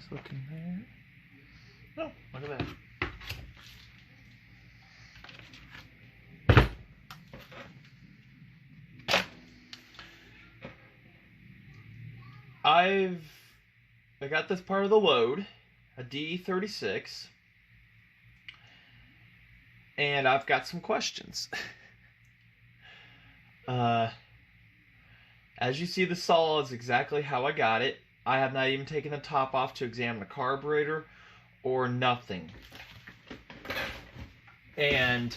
Just looking there. Oh, look at that. I got this part of the load, a D36, and I've got some questions. As you see, the saw is exactly how I got it. I have not even taken the top off to examine the carburetor or nothing. And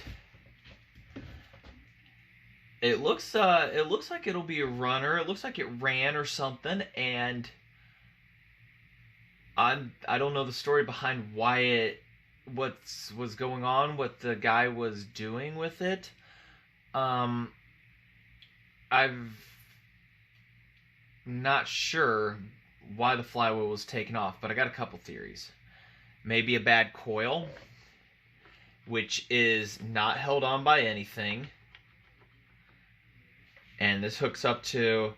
it looks like it'll be a runner. It looks like it ran or something, and I don't know the story behind why what was going on, what the guy was doing with it. I'm not sure why the flywheel was taken off, but I got a couple theories. Maybe a bad coil, which is not held on by anything. And this hooks up to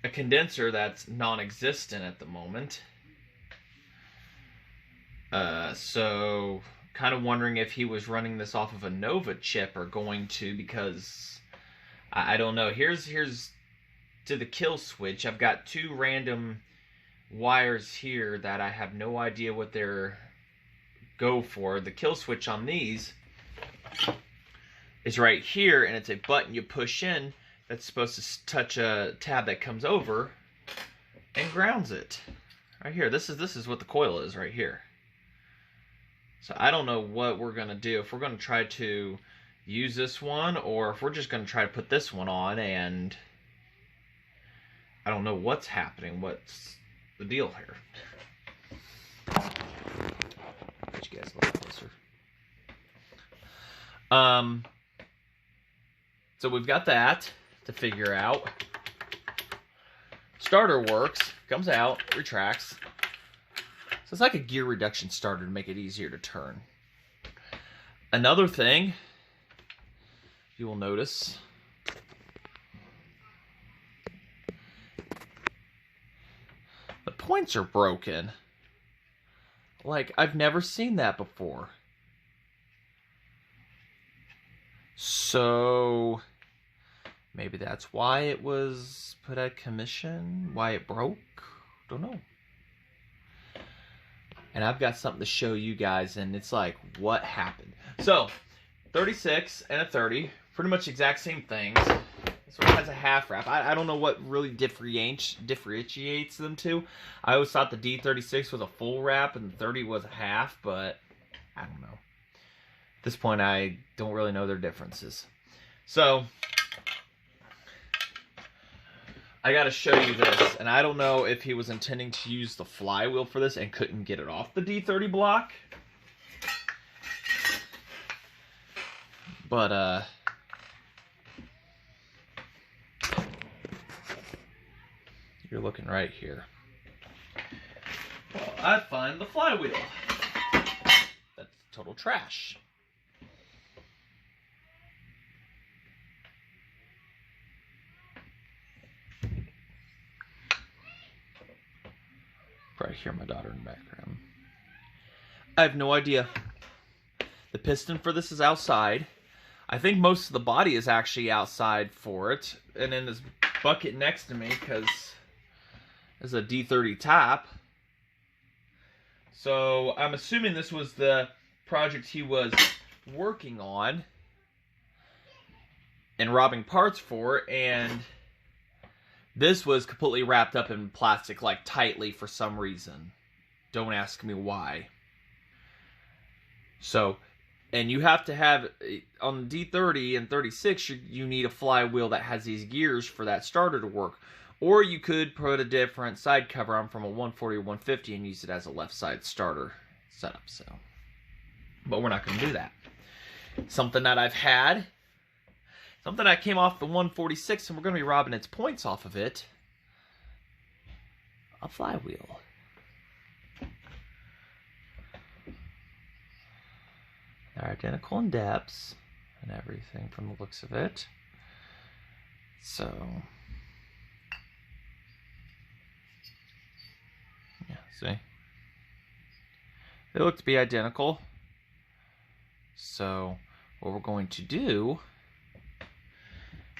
a condenser that's non-existent at the moment. So kind of wondering if he was running this off of a Nova chip or going to, because I don't know. Here's to the kill switch. I've got two random wires here that I have no idea what they're go for. The kill switch on these is right here, and it's a button you push in that's supposed to touch a tab that comes over and grounds it. Right here. This is what the coil is right here. So I don't know what we're going to do. If we're going to try to use this one, or if we're just going to try to put this one on, and I don't know what's happening. What's the deal here? Get you guys a little closer. So we've got that to figure out. Starter works, comes out, retracts. So it's like a gear reduction starter to make it easier to turn. Another thing you will notice, the points are broken. Like, I've never seen that before. So maybe that's why it was put out of commission, why it broke. Don't know. And I've got something to show you guys, and it's like, what happened? So 36 and a 30, pretty much exact same things. This one has a half wrap. I don't know what really differentiates them two. I always thought the D36 was a full wrap and the 30 was a half, but I don't know. At this point, I don't really know their differences. So I got to show you this, and I don't know if he was intending to use the flywheel for this and couldn't get it off the D30 block. But, you're looking right here. Well, I find the flywheel. That's total trash. Probably hear my daughter in the background. I have no idea. The piston for this is outside. I think most of the body is actually outside for it. And then this bucket next to me, because there's a D30 top. So I'm assuming this was the project he was working on and robbing parts for, and this was completely wrapped up in plastic, like tightly for some reason. Don't ask me why. So, and you have to have, on the D30 and 36, you need a flywheel that has these gears for that starter to work. Or you could put a different side cover on from a 140 or 150 and use it as a left side starter setup. So, but we're not going to do that. Something that I've had, something that came off the 146, and we're going to be robbing its points off of it. A flywheel. They're identical in depths and everything from the looks of it. So, yeah. See? They look to be identical. So what we're going to do,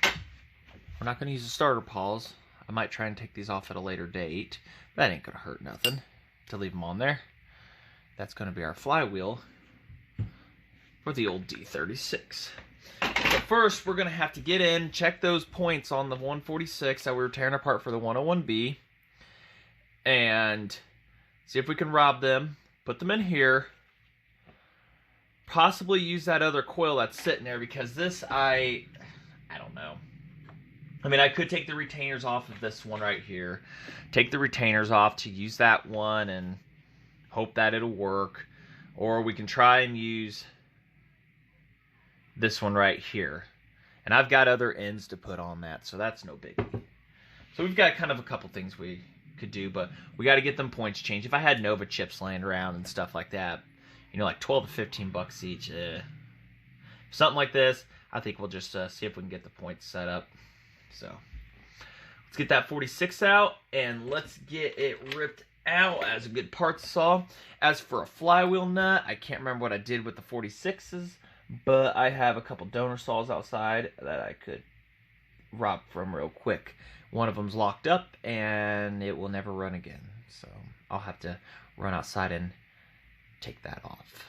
we're not going to use the starter pawls. I might try and take these off at a later date. That ain't going to hurt nothing to leave them on there. That's going to be our flywheel for the old D36. But first, we're going to have to get in, check those points on the 146 that we were tearing apart for the 101B, and see if we can rob them, put them in here, possibly use that other coil that's sitting there, because this, I don't know. I mean, I could take the retainers off of this one right here, take the retainers off to use that one and hope that it'll work, or we can try and use this one right here. And I've got other ends to put on that, so that's no biggie. So we've got kind of a couple things we could do, but we got to get them points changed. If I had Nova chips laying around and stuff like that, you know, like 12 to 15 bucks each, something like this, I think we'll just see if we can get the points set up. So let's get that 46 out, and let's get it ripped out as a good parts saw. As for a flywheel nut, I can't remember what I did with the 46s, but I have a couple donor saws outside that I could rob from real quick. One of them's locked up, and it will never run again. So I'll have to run outside and take that off.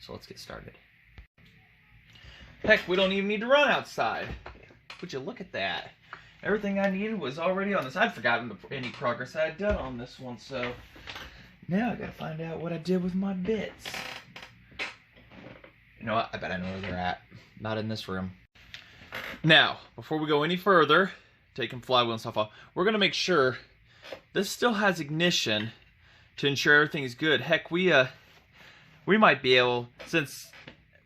So let's get started. Heck, we don't even need to run outside. Would you look at that? Everything I needed was already on this. I'd forgotten any progress I had done on this one, so now I gotta find out what I did with my bits. You know what? I bet I know where they're at. Not in this room. Now, before we go any further, taking flywheel and stuff off, we're going to make sure this still has ignition to ensure everything is good. Heck, we might be able, since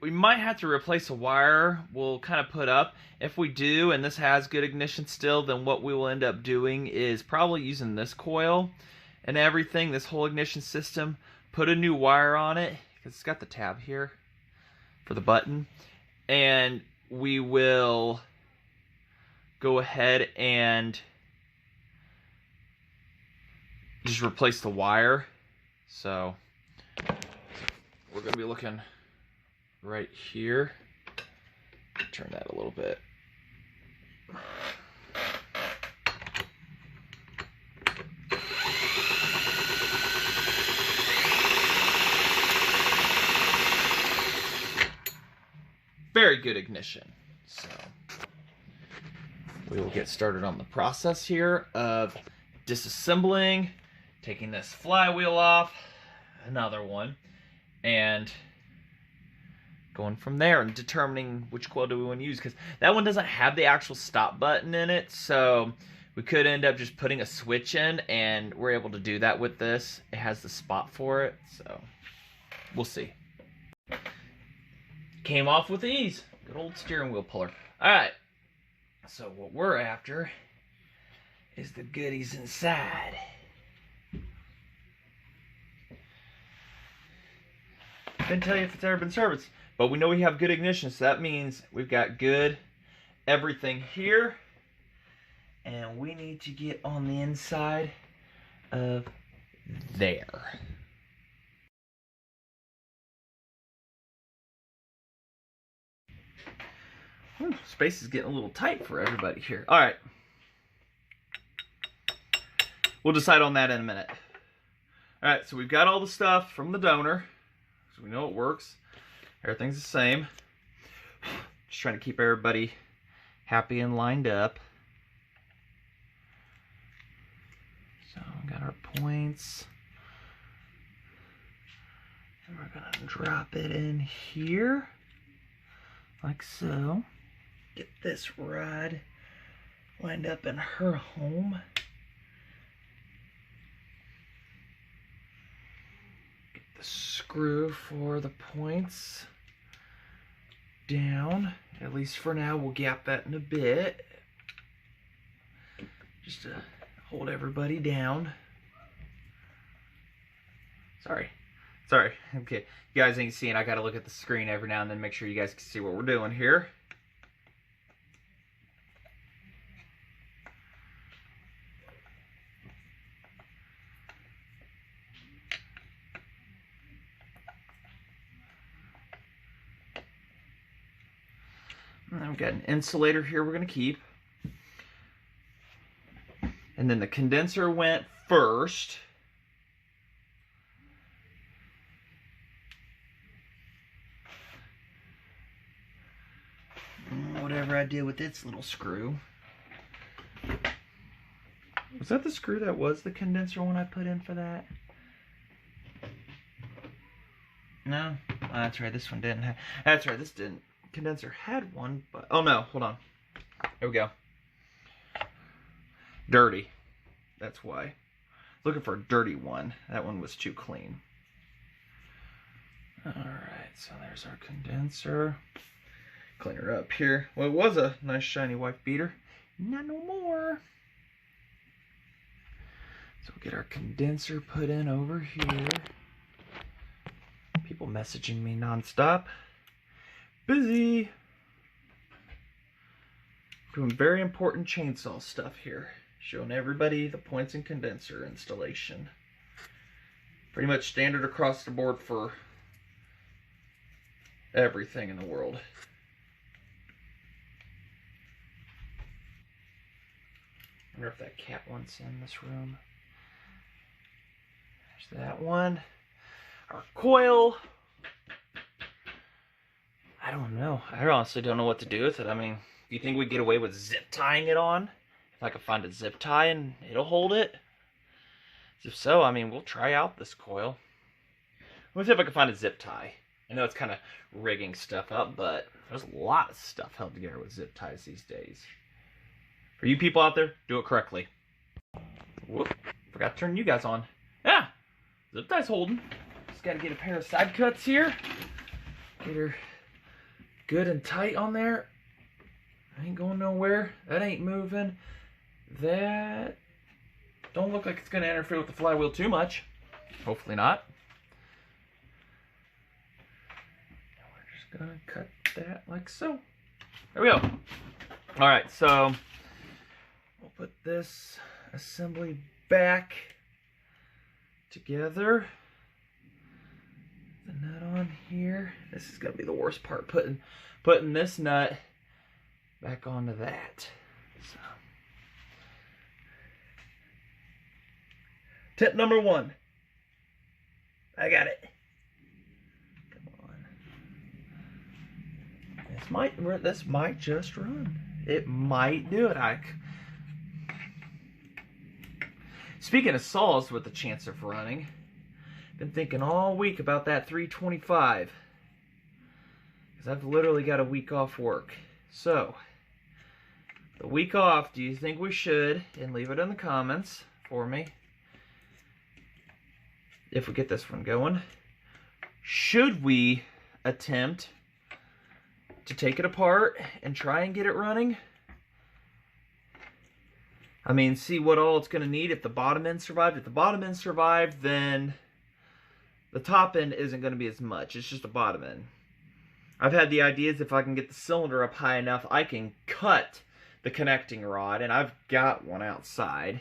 we might have to replace a wire, we'll kind of put up. If we do, and this has good ignition still, then what we will end up doing is probably using this coil and everything, this whole ignition system, put a new wire on it, because it's got the tab here for the button, and we will go ahead and just replace the wire. So we're going to be looking right here. Turn that a little bit. Very good ignition. So we will get started on the process here of disassembling, taking this flywheel off, another one, and going from there and determining which coil do we want to use, because that one doesn't have the actual stop button in it, so we could end up just putting a switch in, and we're able to do that with this. It has the spot for it, so we'll see. Came off with ease. Good old steering wheel puller. Alright, so what we're after is the goodies inside. Couldn't tell you if it's ever been serviced, but we know we have good ignition, so that means we've got good everything here, and we need to get on the inside of there. Space is getting a little tight for everybody here. All right. We'll decide on that in a minute. All right, so we've got all the stuff from the donor, so we know it works. Everything's the same. Just trying to keep everybody happy and lined up. So we got our points. And we're gonna drop it in here, like so. Get this rod lined up in her home. Get the screw for the points down. At least for now, we'll gap that in a bit, just to hold everybody down. Sorry. Okay, you guys ain't seeing. I gotta look at the screen every now and then, make sure you guys can see what we're doing here. We've got an insulator here we're going to keep. And then the condenser went first. Whatever I did with its little screw. Was that the screw that was the condenser one I put in for that? No? Oh, that's right, this one didn't have... That's right, this didn't. Condenser had one, but... Oh no, hold on. There we go. Dirty. That's why. Looking for a dirty one. That one was too clean. Alright, so there's our condenser. Clean her up here. Well, it was a nice shiny wife beater. Not no more. So we'll get our condenser put in over here. People messaging me nonstop. Busy. Doing very important chainsaw stuff here. Showing everybody the points and condenser installation. Pretty much standard across the board for everything in the world. I wonder if that cat one's in this room. There's that one. Our coil. I don't know. I honestly don't know what to do with it. I mean, do you think we'd get away with zip tying it on? If I could find a zip tie and it'll hold it? If so, I mean, we'll try out this coil. Let me see if I can find a zip tie. I know it's kind of rigging stuff up, but there's a lot of stuff held together with zip ties these days. For you people out there, do it correctly. Whoop, forgot to turn you guys on. Yeah, zip tie's holding. Just got to get a pair of side cuts here. Get her good and tight on there. Ain't going nowhere. That ain't moving. That don't look like it's going to interfere with the flywheel too much. Hopefully not. And we're just going to cut that like so. There we go. Alright, so we'll put this assembly back together. The nut on here. This is going to be the worst part, putting this nut back onto that. So. Tip number 1. I got it. Come on. This might just run. It might do it. Speaking of saws with the chance of running, been thinking all week about that 325. Because I've literally got a week off work. So, the week off, do you think we should, and leave it in the comments for me, if we get this one going, should we attempt to take it apart and try and get it running? I mean, see what all it's going to need if the bottom end survived. If the bottom end survived, then the top end isn't going to be as much. It's just the bottom end. I've had the ideas if I can get the cylinder up high enough, I can cut the connecting rod, and I've got one outside.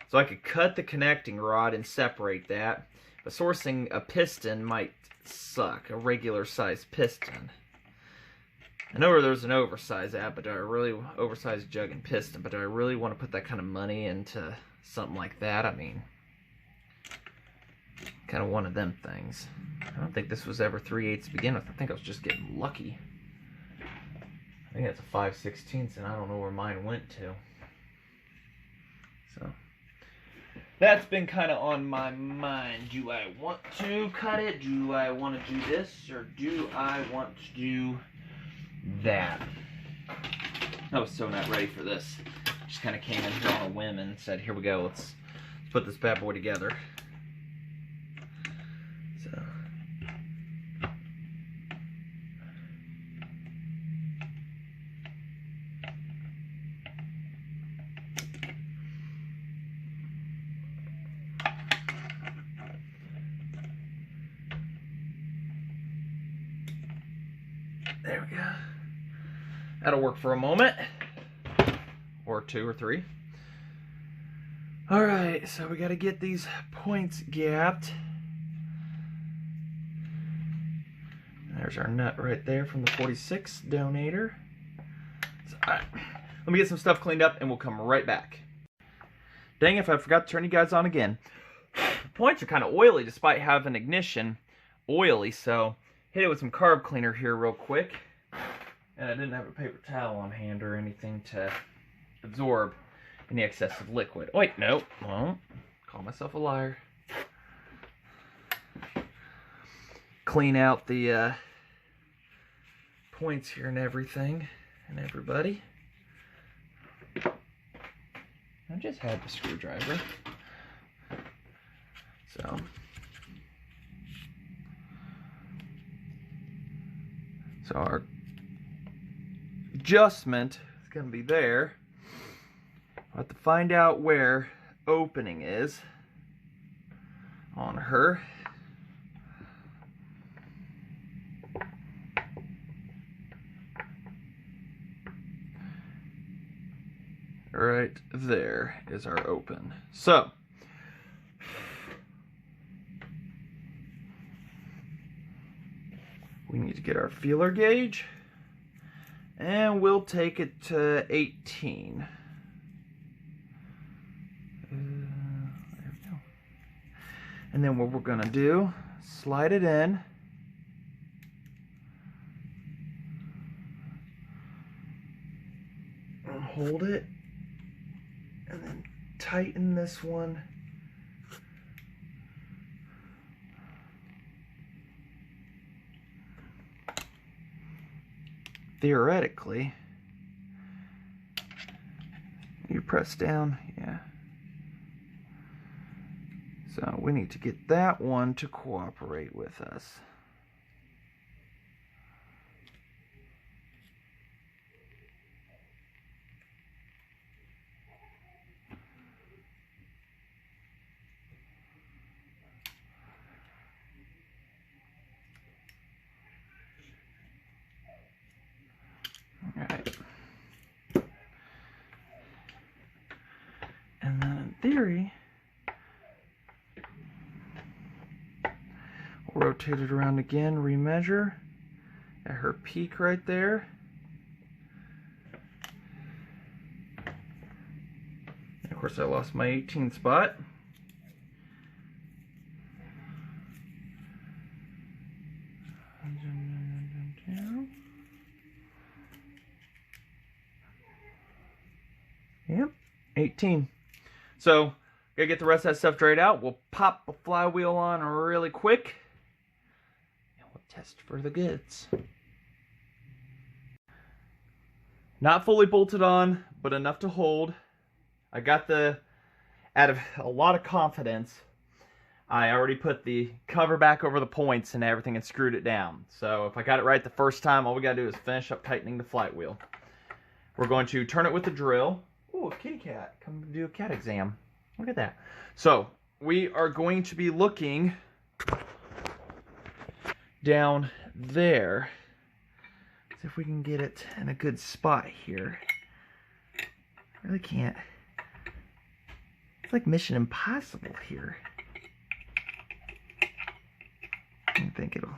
So I could cut the connecting rod and separate that. But sourcing a piston might suck, a regular size piston. I know where there's an oversized oversized jug and piston, but do I really want to put that kind of money into something like that? I mean, kind of one of them things. I don't think this was ever 3/8 to begin with. I think I was just getting lucky. I think that's a 5/16, and I don't know where mine went to. So, that's been kind of on my mind. Do I want to cut it? Do I want to do this? Or do I want to do that? I was so not ready for this. Just kind of came in here on a whim and said, here we go, let's put this bad boy together. So. There we go. That'll work for a moment. Or 2 or 3. Alright, so we got to get these points gapped. There's our nut right there from the 46 donator. Alright, let me get some stuff cleaned up and we'll come right back. Dang if I forgot to turn you guys on again. The points are kind of oily despite having ignition oily, so hit it with some carb cleaner here real quick. And I didn't have a paper towel on hand or anything to absorb any excessive liquid. Oh, wait, no, won't. Call myself a liar. Clean out the points here and everything, and everybody. I just had the screwdriver. So our adjustment is going to be there. I'll have to find out where opening is on her. Right there is our open. So we need to get our feeler gauge, and we'll take it to 18. There we go. And then what we're going to do, slide it in. And hold it. And then tighten this one. Theoretically, you press down, yeah. So we need to get that one to cooperate with us. Alright. And then in theory, we'll rotate it around again, remeasure at her peak right there. And of course I lost my 18 spot. Yep, 18. So, gotta get the rest of that stuff dried out. We'll pop the flywheel on really quick, and we'll test for the goods. Not fully bolted on, but enough to hold. I got out of a lot of confidence, I already put the cover back over the points and everything and screwed it down. So if I got it right the first time, all we gotta do is finish up tightening the flywheel. We're going to turn it with the drill. Ooh, a kitty cat. Come do a cat exam. Look at that. So, we are going to be looking down there. See if we can get it in a good spot here. I really can't. It's like Mission Impossible here. I think it'll...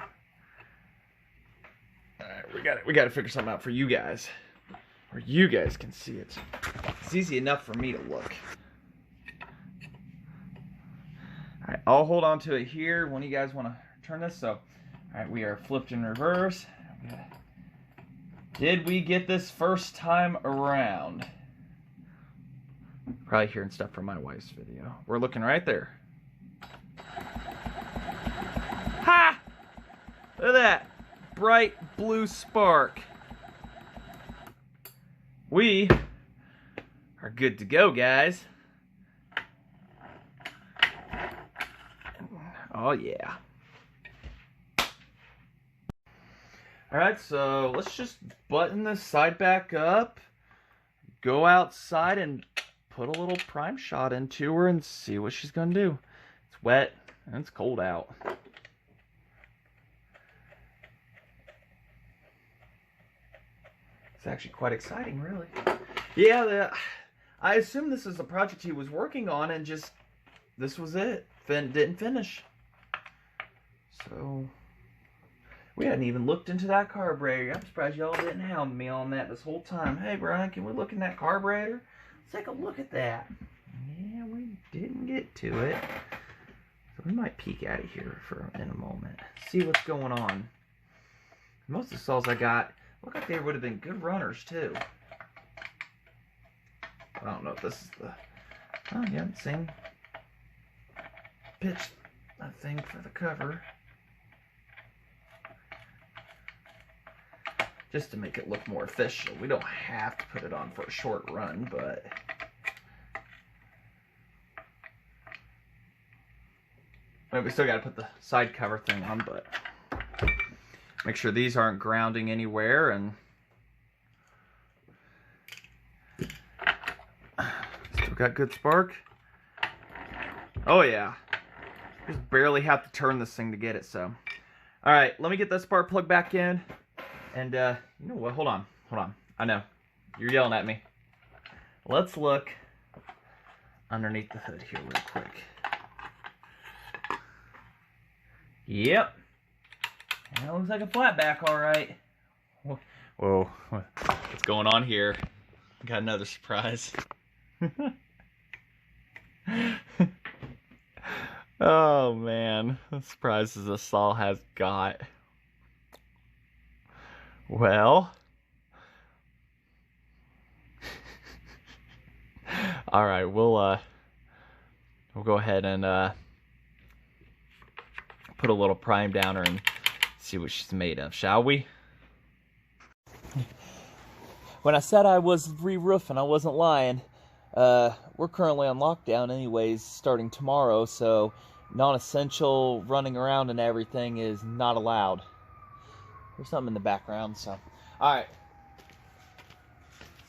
Alright, we gotta figure something out for you guys. Where you guys can see it. It's easy enough for me to look. Alright, I'll hold on to it here when you guys want to turn this. So, alright, we are flipped in reverse. Did we get this first time around? Probably hearing stuff from my wife's video. We're looking right there. Ha! Look at that. Bright blue spark. We are good to go, guys. Oh, yeah. Alright, so let's just button this side back up, go outside and put a little prime shot into her and see what she's going to do. It's wet and it's cold out. It's actually quite exciting, really. Yeah, I assume this is a project he was working on and just, this was it. Didn't finish. So, We hadn't even looked into that carburetor. I'm surprised y'all didn't hound me on that this whole time. Hey, Brian, can we look in that carburetor? Let's take a look at that. Yeah, we didn't get to it. So we might peek out of here in a moment. See what's going on. Most of the stalls I got look like they would have been good runners, too. I don't know if this is the... Oh, yeah, same pitch, I think, for the cover. Just to make it look more official. We don't have to put it on for a short run, but... Well, we still got to put the side cover thing on, but... Make sure these aren't grounding anywhere, and... Still got good spark. Oh, yeah. Just barely have to turn this thing to get it, so... Alright, let me get that spark plug back in. And, you know what? Hold on. I know. You're yelling at me. Let's look underneath the hood here real quick. Yep. That looks like a flatback, alright. Whoa. What's going on here? Got another surprise. Oh, man. The surprises this all has got. Well. Alright, we'll go ahead and put a little prime down her and see what she's made of, shall we? When I said I was re-roofing, I wasn't lying. We're currently on lockdown anyways, starting tomorrow, so non-essential running around and everything is not allowed. There's something in the background, so. Alright.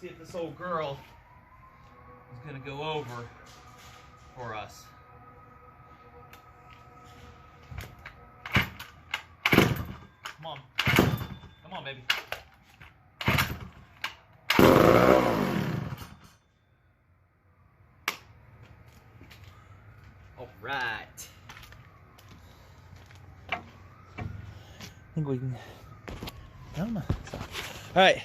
See if this old girl is going to go over for us. Come on. Come on, baby. Alright. I think we can... I don't know. Alright.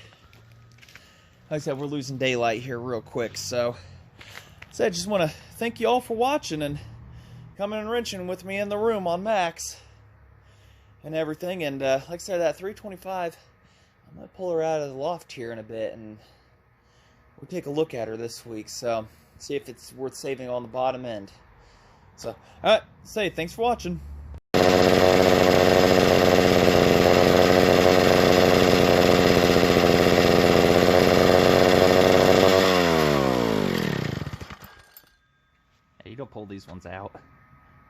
Like I said, we're losing daylight here real quick, so I just want to thank you all for watching and coming and wrenching with me in the room on Max and everything. And like I said, that 325, I'm going to pull her out of the loft here in a bit, and we'll take a look at her this week, so see if it's worth saving on the bottom end. So, alright, thanks for watching. Hey, you don't pull these ones out.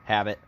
Have it.